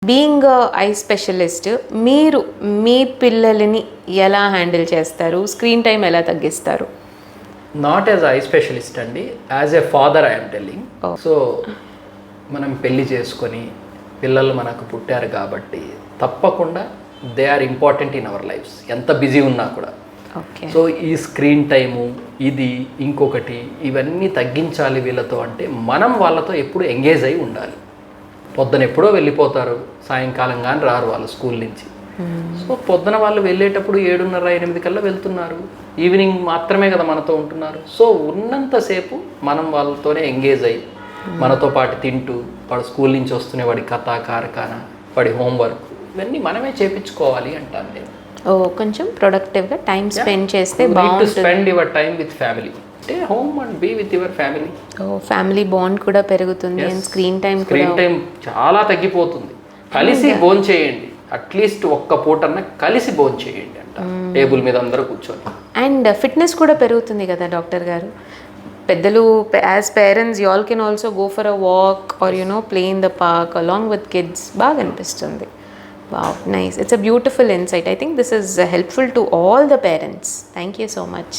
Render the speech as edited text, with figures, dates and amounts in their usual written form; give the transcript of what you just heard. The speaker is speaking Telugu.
బీయింగ్ ఐ స్పెషలిస్ట్, మీరు మీ పిల్లలని ఎలా హ్యాండిల్ చేస్తారు? స్క్రీన్ టైం ఎలా తగ్గిస్తారు? నాట్ యాజ్ ఐ స్పెషలిస్ట్ అండి, as a father I'm telling. So మనం పెళ్లి చేసుకొని పిల్లలు మనకు పుట్టారు కాబట్టి తప్పకుండా they are important in our lives, ఎంత బిజీ ఉన్నా కూడా. ఓకే. సో ఈ స్క్రీన్ టైము, ఇది ఇంకొకటి, ఇవన్నీ తగ్గించాలి వీళ్ళతో అంటే మనం వాళ్ళతో ఎప్పుడు ఎంగేజ్ అయి ఉండాలి. పొద్దున ఎప్పుడో వెళ్ళిపోతారు, సాయంకాలం కానీ రారు వాళ్ళు స్కూల్ నుంచి. సో పొద్దున వాళ్ళు వెళ్ళేటప్పుడు 7:30-8 కల్లా వెళ్తున్నారు, ఈవినింగ్ మాత్రమే కదా మనతో ఉంటున్నారు. సో ఉన్నంతసేపు మనం వాళ్ళతోనే ఎంగేజ్ అయ్యి మనతో పాటు తింటూ, వాడు స్కూల్ నుంచి వస్తూనే వాడి కథ కార్ఖానా, వాడి హోంవర్క్ ఇవన్నీ మనమే చేపించుకోవాలి అంటాను నేను. కొంచెం ప్రొడక్టివ్గా టైం స్పెండ్ చేస్తే బాగుంటుంది. Spend your time with family, stay home and be with your family. Family bond కూడా పెరుగుతుంది అండ్ స్క్రీన్ టైం చాలా తగ్గిపోతుంది. కలిసి భోజనం చేయండి, అట్లీస్ట్ ఒక్క పూటన్నా కలిసి భోజనం చేయండి అంట, టేబుల్ మీద అందరూ కూర్చొని. అండ్ ఫిట్నెస్ కూడా పెరుగుతుంది కదా డాక్టర్ గారు. పెద్దలు, as parents you all can also go for a walk are play in the park along with kids. బాగా అనిపిస్తుంది. Wow, nice. It's a beautiful insight. I think this is helpful to all the parents. Thank you so much.